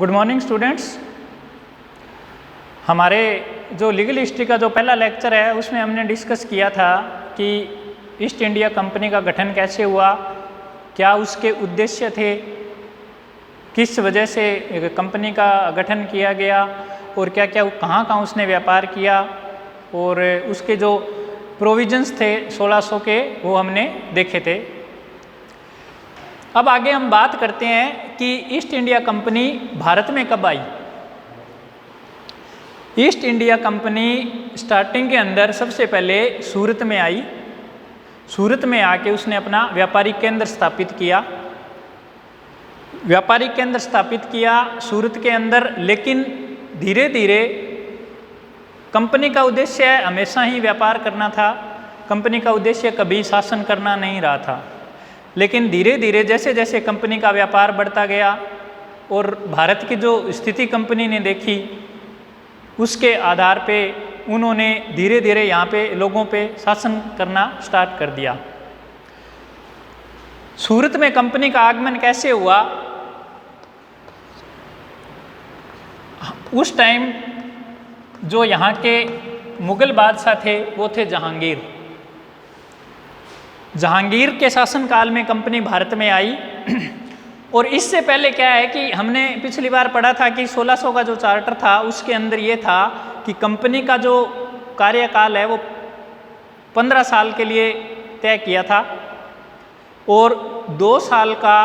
Good morning students. हमारे जो legal history का जो पहला लेक्चर है उसमें हमने डिस्कस किया था कि ईस्ट इंडिया कंपनी का गठन कैसे हुआ, क्या उसके उद्देश्य थे, किस वजह से कंपनी का गठन किया गया और क्या क्या कहाँ कहाँ उसने व्यापार किया और उसके जो प्रोविजंस थे 1600 के वो हमने देखे थे। अब आगे हम बात करते हैं कि ईस्ट इंडिया कंपनी भारत में कब आई। ईस्ट इंडिया कंपनी स्टार्टिंग के अंदर सबसे पहले सूरत में आई। सूरत में आके उसने अपना व्यापारिक केंद्र स्थापित किया। व्यापारिक केंद्र स्थापित किया सूरत के अंदर, लेकिन धीरे धीरे कंपनी का उद्देश्य हमेशा ही व्यापार करना था। कंपनी का उद्देश्य कभी शासन करना नहीं रहा था, लेकिन धीरे धीरे जैसे जैसे कंपनी का व्यापार बढ़ता गया और भारत की जो स्थिति कंपनी ने देखी उसके आधार पे उन्होंने धीरे धीरे यहाँ पे लोगों पे शासन करना स्टार्ट कर दिया। सूरत में कंपनी का आगमन कैसे हुआ? उस टाइम जो यहाँ के मुगल बादशाह थे वो थे जहांगीर। जहांगीर के शासनकाल में कंपनी भारत में आई। और इससे पहले क्या है कि हमने पिछली बार पढ़ा था कि 1600 का जो चार्टर था उसके अंदर ये था कि कंपनी का जो कार्यकाल है वो 15 साल के लिए तय किया था और 2 साल का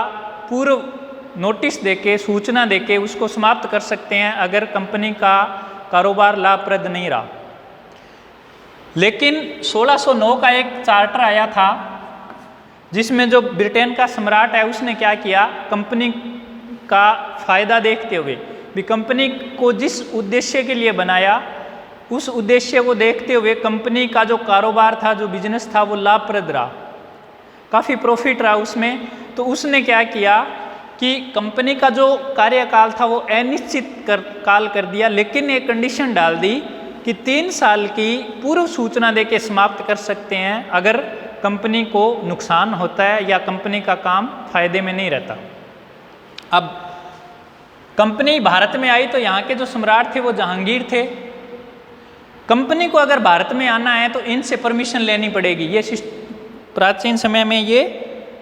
पूर्व नोटिस देके, सूचना देके उसको समाप्त कर सकते हैं अगर कंपनी का कारोबार लाभप्रद नहीं रहा। लेकिन 1609 का एक चार्टर आया था जिसमें जो ब्रिटेन का सम्राट है उसने क्या किया, कंपनी का फायदा देखते हुए भी कंपनी को जिस उद्देश्य के लिए बनाया उस उद्देश्य को देखते हुए कंपनी का जो कारोबार था, जो बिजनेस था वो लाभप्रद रहा, काफ़ी प्रॉफिट रहा उसमें। तो उसने क्या किया कि कंपनी का जो कार्यकाल था वो अनिश्चित काल कर दिया, लेकिन एक कंडीशन डाल दी कि 3 साल की पूर्व सूचना देके समाप्त कर सकते हैं अगर कंपनी को नुकसान होता है या कंपनी का काम फायदे में नहीं रहता। अब कंपनी भारत में आई तो यहाँ के जो सम्राट थे वो जहांगीर थे। कंपनी को अगर भारत में आना है तो इनसे परमिशन लेनी पड़ेगी। ये प्राचीन समय में ये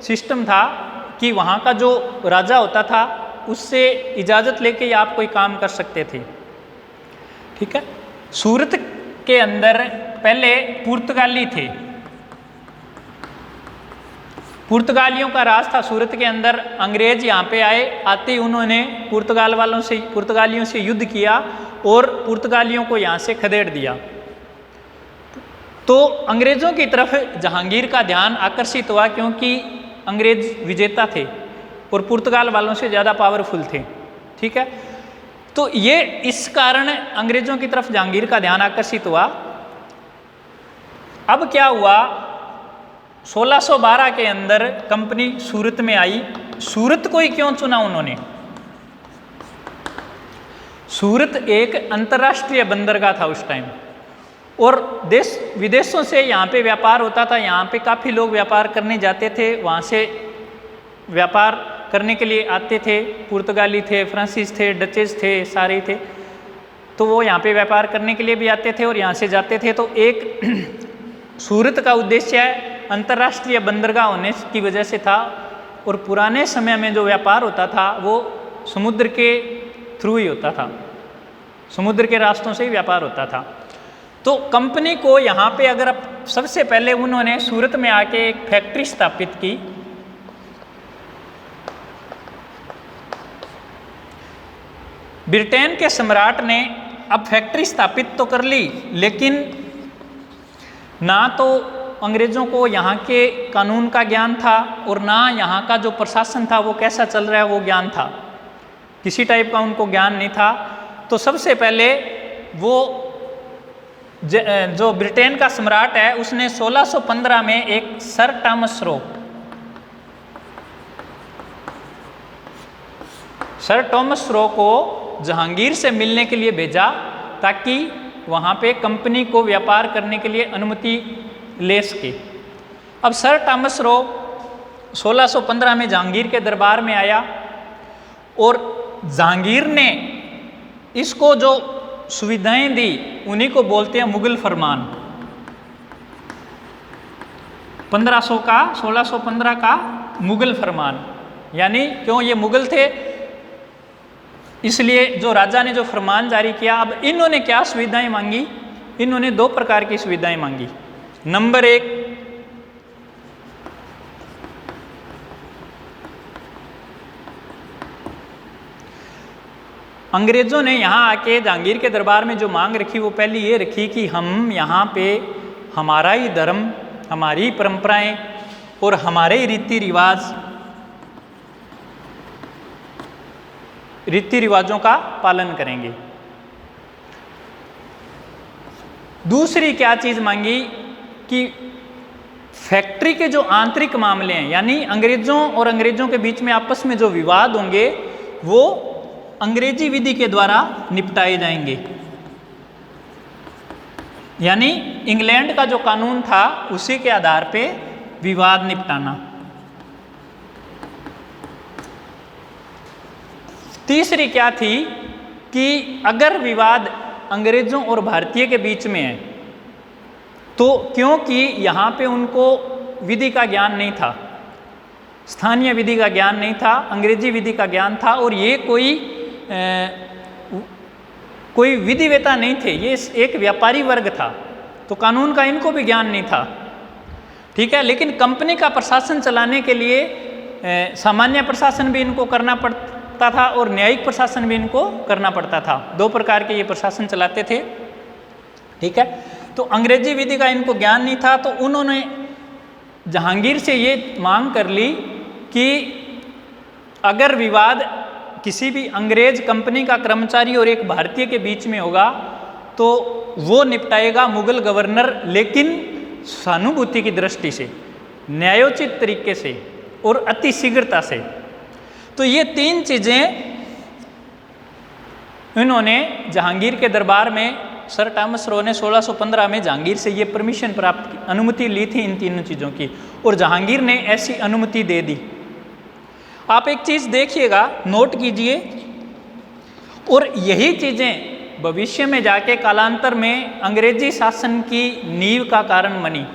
सिस्टम था कि वहाँ का जो राजा होता था उससे इजाज़त लेके आप कोई काम कर सकते थे। ठीक है। सूरत के अंदर पहले पुर्तगाली थे, पुर्तगालियों का राज था सूरत के अंदर। अंग्रेज यहाँ पे आए, आते ही उन्होंने पुर्तगालियों से युद्ध किया और पुर्तगालियों को यहाँ से खदेड़ दिया। तो अंग्रेज़ों की तरफ जहांगीर का ध्यान आकर्षित हुआ क्योंकि अंग्रेज विजेता थे और पुर्तगाल वालों से ज़्यादा पावरफुल थे। ठीक है। तो ये इस कारण अंग्रेज़ों की तरफ जहांगीर का ध्यान आकर्षित हुआ। अब क्या हुआ, 1612 के अंदर कंपनी सूरत में आई। सूरत को ही क्यों चुना उन्होंने? सूरत एक अंतर्राष्ट्रीय बंदरगाह था उस टाइम और देश विदेशों से यहाँ पे व्यापार होता था। यहाँ पे काफ़ी लोग व्यापार करने जाते थे, वहाँ से व्यापार करने के लिए आते थे। पुर्तगाली थे, फ्रांसीस थे, डचेस थे, सारे थे। तो वो यहाँ पे व्यापार करने के लिए भी आते थे और यहाँ से जाते थे। तो एक सूरत का उद्देश्य अंतर्राष्ट्रीय बंदरगाह होने की वजह से था और पुराने समय में जो व्यापार होता था वो समुद्र के थ्रू ही होता था, समुद्र के रास्तों से ही व्यापार होता था। तो कंपनी को यहाँ पे अगर सबसे पहले उन्होंने सूरत में आके एक फैक्ट्री स्थापित की। ब्रिटेन के सम्राट ने अब फैक्ट्री स्थापित तो कर ली, लेकिन ना तो अंग्रेज़ों को यहाँ के कानून का ज्ञान था और ना यहाँ का जो प्रशासन था वो कैसा चल रहा है वो ज्ञान था। किसी टाइप का उनको ज्ञान नहीं था। तो सबसे पहले वो जो ब्रिटेन का सम्राट है उसने 1615 में एक सर टॉमस रो को जहांगीर से मिलने के लिए भेजा ताकि वहाँ पे कंपनी को व्यापार करने के लिए अनुमति ले सके। अब सर टॉमस रो 1615 में जहांगीर के दरबार में आया और जहांगीर ने इसको जो सुविधाएं दी उन्हीं को बोलते हैं मुगल फरमान। 1615 का मुगल फरमान, यानी क्यों ये मुगल थे इसलिए जो राजा ने जो फरमान जारी किया। अब इन्होंने क्या सुविधाएं मांगी? इन्होंने 2 प्रकार की सुविधाएं मांगी। नंबर 1, अंग्रेजों ने यहाँ आके जहांगीर के दरबार में जो मांग रखी वो पहली ये रखी कि हम यहाँ पे हमारा ही धर्म, हमारी परंपराएं और हमारे ही रीति रिवाजों का पालन करेंगे। दूसरी क्या चीज मांगी कि फैक्ट्री के जो आंतरिक मामले हैं, यानी अंग्रेजों के बीच में आपस में जो विवाद होंगे वो अंग्रेजी विधि के द्वारा निपटाए जाएंगे। यानी इंग्लैंड का जो कानून था उसी के आधार पे विवाद निपटाना। तीसरी क्या थी कि अगर विवाद अंग्रेजों और भारतीय के बीच में है तो क्योंकि यहाँ पे उनको विधि का ज्ञान नहीं था, स्थानीय विधि का ज्ञान नहीं था, अंग्रेजी विधि का ज्ञान था, और ये कोई विधिवेता नहीं थे, ये एक व्यापारी वर्ग था, तो कानून का इनको भी ज्ञान नहीं था। ठीक है, लेकिन कंपनी का प्रशासन चलाने के लिए सामान्य प्रशासन भी इनको करना पड़ता था और न्यायिक प्रशासन भी इनको करना पड़ता था। 2 प्रकार के ये प्रशासन चलाते थे। ठीक है, तो अंग्रेजी विधि का इनको ज्ञान नहीं था, तो उन्होंने जहांगीर से ये मांग कर ली कि अगर विवाद किसी भी अंग्रेज कंपनी का कर्मचारी और एक भारतीय के बीच में होगा तो वो निपटाएगा मुगल गवर्नर, लेकिन सहानुभूति की दृष्टि से, न्यायोचित तरीके से और अति शीघ्रता से। तो ये 3 चीजें इन्होंने जहांगीर के दरबार में, सर थॉमस रो ने 1615 में जहांगीर से ये परमिशन प्राप्त की, अनुमति ली थी इन 3 चीज़ों की, और जहांगीर ने ऐसी अनुमति दे दी। आप एक चीज़ देखिएगा, नोट कीजिए, और यही चीज़ें भविष्य में जाके कालांतर में अंग्रेजी शासन की नींव का कारण बनी।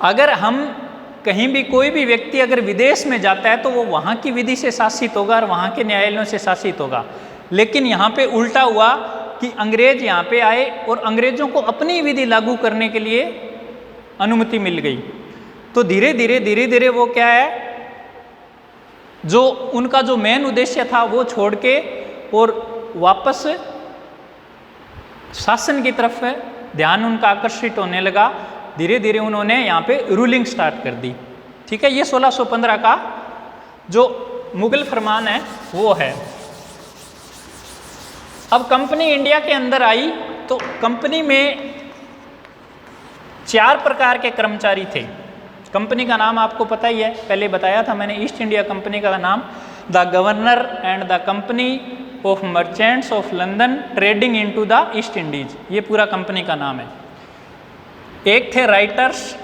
अगर हम कहीं भी, कोई भी व्यक्ति अगर विदेश में जाता है तो वो वहाँ की विधि से शासित होगा और वहाँ के न्यायालयों से शासित होगा, लेकिन यहाँ पे उल्टा हुआ कि अंग्रेज यहाँ पे आए और अंग्रेजों को अपनी विधि लागू करने के लिए अनुमति मिल गई। तो धीरे धीरे वो क्या है, जो उनका जो मेन उद्देश्य था वो छोड़ के और वापस शासन की तरफ ध्यान उनका आकर्षित होने लगा। धीरे धीरे उन्होंने यहाँ पे रूलिंग स्टार्ट कर दी। ठीक है, ये 1615 का जो मुगल फरमान है वो है। अब कंपनी इंडिया के अंदर आई तो कंपनी में 4 प्रकार के कर्मचारी थे। कंपनी का नाम आपको पता ही है, पहले बताया था मैंने, ईस्ट इंडिया कंपनी का नाम the governor and the company of merchants of London trading into the east Indies, ये पूरा कंपनी का नाम है। एक थे राइटर्स,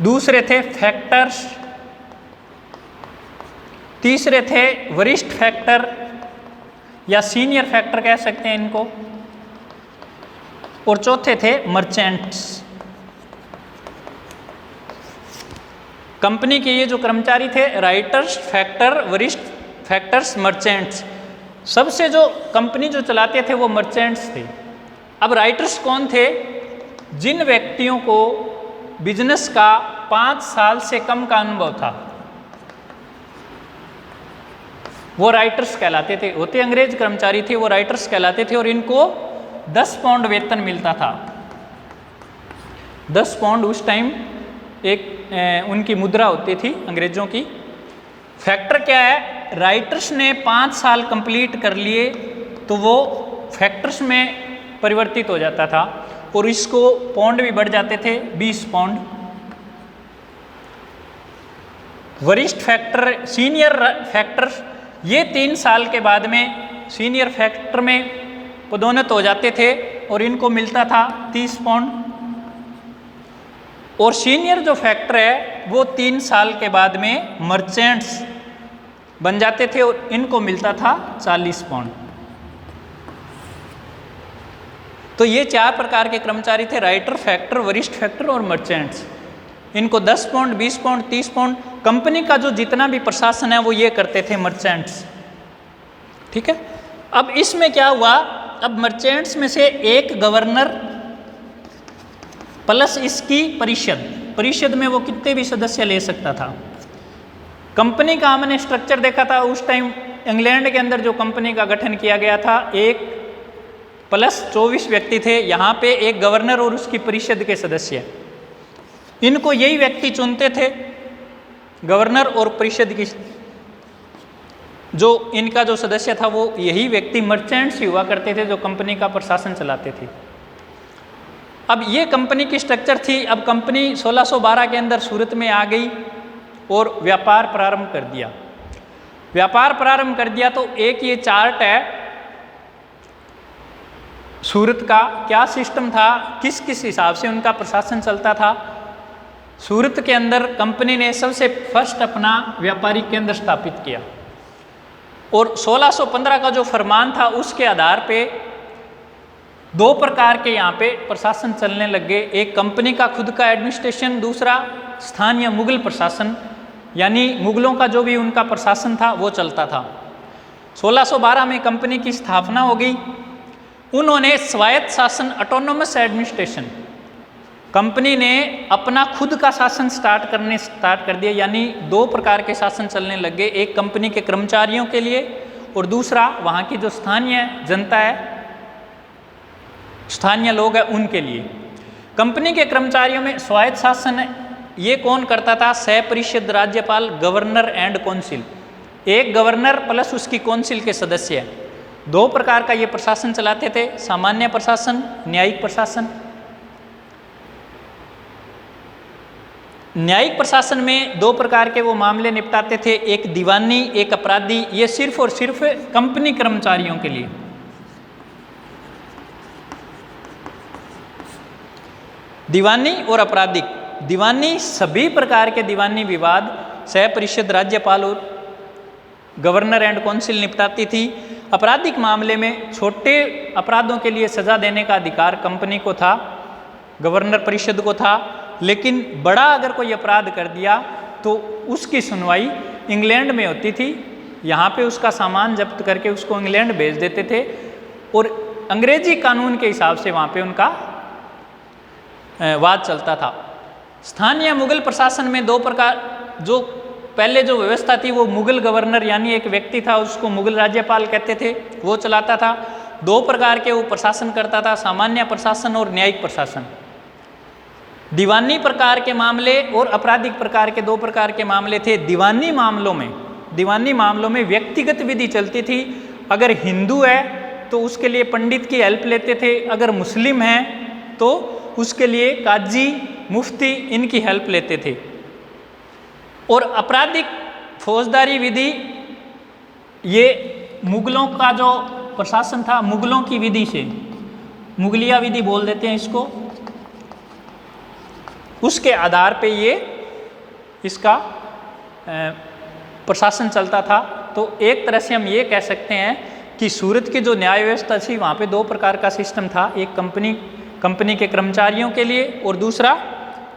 दूसरे थे फैक्टर्स, तीसरे थे वरिष्ठ फैक्टर या सीनियर फैक्टर कह सकते हैं इनको, और चौथे थे मर्चेंट्स। कंपनी के ये जो कर्मचारी थे, राइटर्स, फैक्टर, वरिष्ठ फैक्टर्स, मर्चेंट्स, सबसे जो कंपनी जो चलाते थे वो मर्चेंट्स थे। अब राइटर्स कौन थे? जिन व्यक्तियों को बिजनेस का 5 साल से कम का अनुभव था वो राइटर्स कहलाते थे। होते अंग्रेज कर्मचारी थे, वो राइटर्स कहलाते थे, और इनको 10 पाउंड वेतन मिलता था। 10 पाउंड उस टाइम एक उनकी मुद्रा होती थी अंग्रेजों की। फैक्टर क्या है? राइटर्स ने 5 साल कंप्लीट कर लिए तो वो फैक्टर्स में परिवर्तित हो जाता था, और इसको पाउंड भी बढ़ जाते थे, 20 पाउंड। वरिष्ठ फैक्टर, सीनियर फैक्टर, ये 3 साल के बाद में सीनियर फैक्टर में पदोन्नत हो जाते थे और इनको मिलता था 30 पाउंड। और सीनियर जो फैक्टर है वो 3 साल के बाद में मर्चेंट्स बन जाते थे और इनको मिलता था 40 पाउंड। तो ये 4 प्रकार के कर्मचारी थे, राइटर, फैक्टर, वरिष्ठ फैक्टर और मर्चेंट्स। इनको 10 पाउंड, 20 पाउंड, 30 पाउंड, कंपनी का जो जितना भी प्रशासन है वो ये करते थे मर्चेंट्स। ठीक है। अब इसमें क्या हुआ, अब मर्चेंट्स में से एक गवर्नर प्लस इसकी परिषद में वो कितने भी सदस्य ले सकता था। कंपनी का हमने स्ट्रक्चर देखा था उस टाइम, इंग्लैंड के अंदर जो कंपनी का गठन किया गया था, 1 प्लस 24 व्यक्ति थे। यहाँ पे एक गवर्नर और उसकी परिषद के सदस्य, इनको यही व्यक्ति चुनते थे, गवर्नर और परिषद की जो इनका जो सदस्य था वो यही व्यक्ति मर्चेंट्स ही हुआ करते थे जो कंपनी का प्रशासन चलाते थे। अब ये कंपनी की स्ट्रक्चर थी। अब कंपनी 1612 के अंदर सूरत में आ गई और व्यापार प्रारंभ कर दिया। व्यापार प्रारंभ कर दिया तो एक ये चार्ट है सूरत का, क्या सिस्टम था, किस किस हिसाब से उनका प्रशासन चलता था। सूरत के अंदर कंपनी ने सबसे फर्स्ट अपना व्यापारिक केंद्र स्थापित किया और 1615 का जो फरमान था उसके आधार पे 2 प्रकार के यहाँ पे प्रशासन चलने लग गए। एक कंपनी का खुद का एडमिनिस्ट्रेशन, दूसरा स्थानीय मुगल प्रशासन, यानी मुगलों का जो भी उनका प्रशासन था वो चलता था। 1612 में कंपनी की स्थापना हो गई। उन्होंने स्वायत्त शासन, ऑटोनोमस एडमिनिस्ट्रेशन, कंपनी ने अपना खुद का शासन स्टार्ट कर दिया, यानी 2 प्रकार के शासन चलने लग गए। एक कंपनी के कर्मचारियों के लिए और दूसरा वहाँ की जो स्थानीय जनता है, स्थानीय लोग हैं उनके लिए। कंपनी के कर्मचारियों में स्वायत्त शासन ये कौन करता था, सह परिषद, राज्यपाल, गवर्नर एंड काउंसिल। एक गवर्नर प्लस उसकी काउंसिल के सदस्य, 2 प्रकार का ये प्रशासन चलाते थे, सामान्य प्रशासन, न्यायिक प्रशासन। न्यायिक प्रशासन में 2 प्रकार के वो मामले निपटाते थे, एक दीवानी, एक अपराधी। ये सिर्फ और सिर्फ कंपनी कर्मचारियों के लिए। दीवानी और आपराधिक। दीवानी सभी प्रकार के दीवानी विवाद सह परिषद, राज्यपाल और गवर्नर एंड काउंसिल निपटाती थी। आपराधिक मामले में छोटे अपराधों के लिए सजा देने का अधिकार कंपनी को था, गवर्नर परिषद को था। लेकिन बड़ा अगर कोई अपराध कर दिया तो उसकी सुनवाई इंग्लैंड में होती थी। यहाँ पे उसका सामान जब्त करके उसको इंग्लैंड भेज देते थे और अंग्रेजी कानून के हिसाब से वहाँ पे उनका वाद चलता था। स्थानीय मुगल प्रशासन में 2 प्रकार, जो पहले जो व्यवस्था थी वो मुगल गवर्नर यानी एक व्यक्ति था, उसको मुगल राज्यपाल कहते थे, वो चलाता था। 2 प्रकार के वो प्रशासन करता था, सामान्य प्रशासन और न्यायिक प्रशासन। दीवानी प्रकार के मामले और आपराधिक प्रकार के 2 प्रकार के मामले थे। दीवानी मामलों में व्यक्तिगत विधि चलती थी। अगर हिंदू है तो उसके लिए पंडित की हेल्प लेते थे, अगर मुस्लिम है तो उसके लिए काजी, मुफ्ती, इनकी हेल्प लेते थे। और आपराधिक फौजदारी विधि, ये मुगलों का जो प्रशासन था, मुगलों की विधि से, मुगलिया विधि बोल देते हैं इसको, उसके आधार पे ये इसका प्रशासन चलता था। तो एक तरह से हम ये कह सकते हैं कि सूरत की जो न्याय व्यवस्था थी वहाँ पे 2 प्रकार का सिस्टम था, एक कंपनी के कर्मचारियों के लिए और दूसरा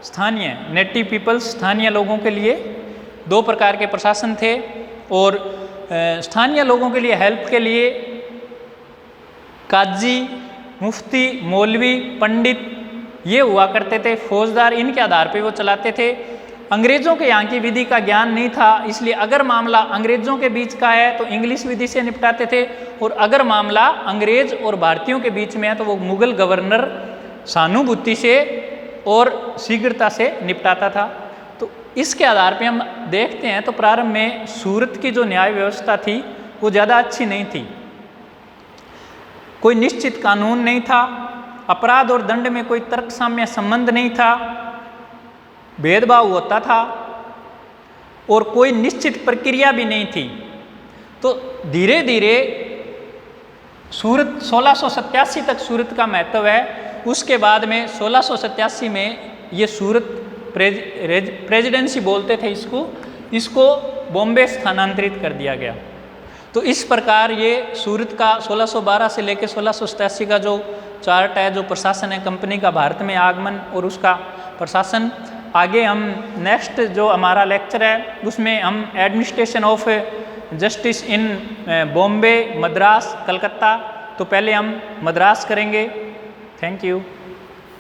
स्थानीय नेटिव पीपल्स, स्थानीय लोगों के लिए 2 प्रकार के प्रशासन थे। और स्थानीय लोगों के लिए हेल्प के लिए काजी, मुफ्ती, मौलवी, पंडित ये हुआ करते थे। फौजदार इनके आधार पे वो चलाते थे। अंग्रेज़ों के यहाँ की विधि का ज्ञान नहीं था, इसलिए अगर मामला अंग्रेज़ों के बीच का है तो इंग्लिश विधि से निपटाते थे, और अगर मामला अंग्रेज़ और भारतीयों के बीच में है तो वो मुगल गवर्नर सहानुभूति से और शीघ्रता से निपटाता था। तो इसके आधार पे हम देखते हैं तो प्रारंभ में सूरत की जो न्याय व्यवस्था थी वो ज़्यादा अच्छी नहीं थी। कोई निश्चित कानून नहीं था, अपराध और दंड में कोई तर्क साम्य संबंध नहीं था, भेदभाव होता था और कोई निश्चित प्रक्रिया भी नहीं थी। तो धीरे धीरे सूरत 1687 तक सूरत का महत्व है। उसके बाद में 1687 में ये सूरत प्रेसिडेंसी बोलते थे इसको बॉम्बे स्थानांतरित कर दिया गया। तो इस प्रकार ये सूरत का 1612 से लेकर 1687 का जो चार्ट है, जो प्रशासन है कंपनी का भारत में आगमन और उसका प्रशासन। आगे हम नेक्स्ट जो हमारा लेक्चर है उसमें हम administration of justice in Bombay, Madras, Calcutta, तो पहले हम मद्रास करेंगे। Thank you.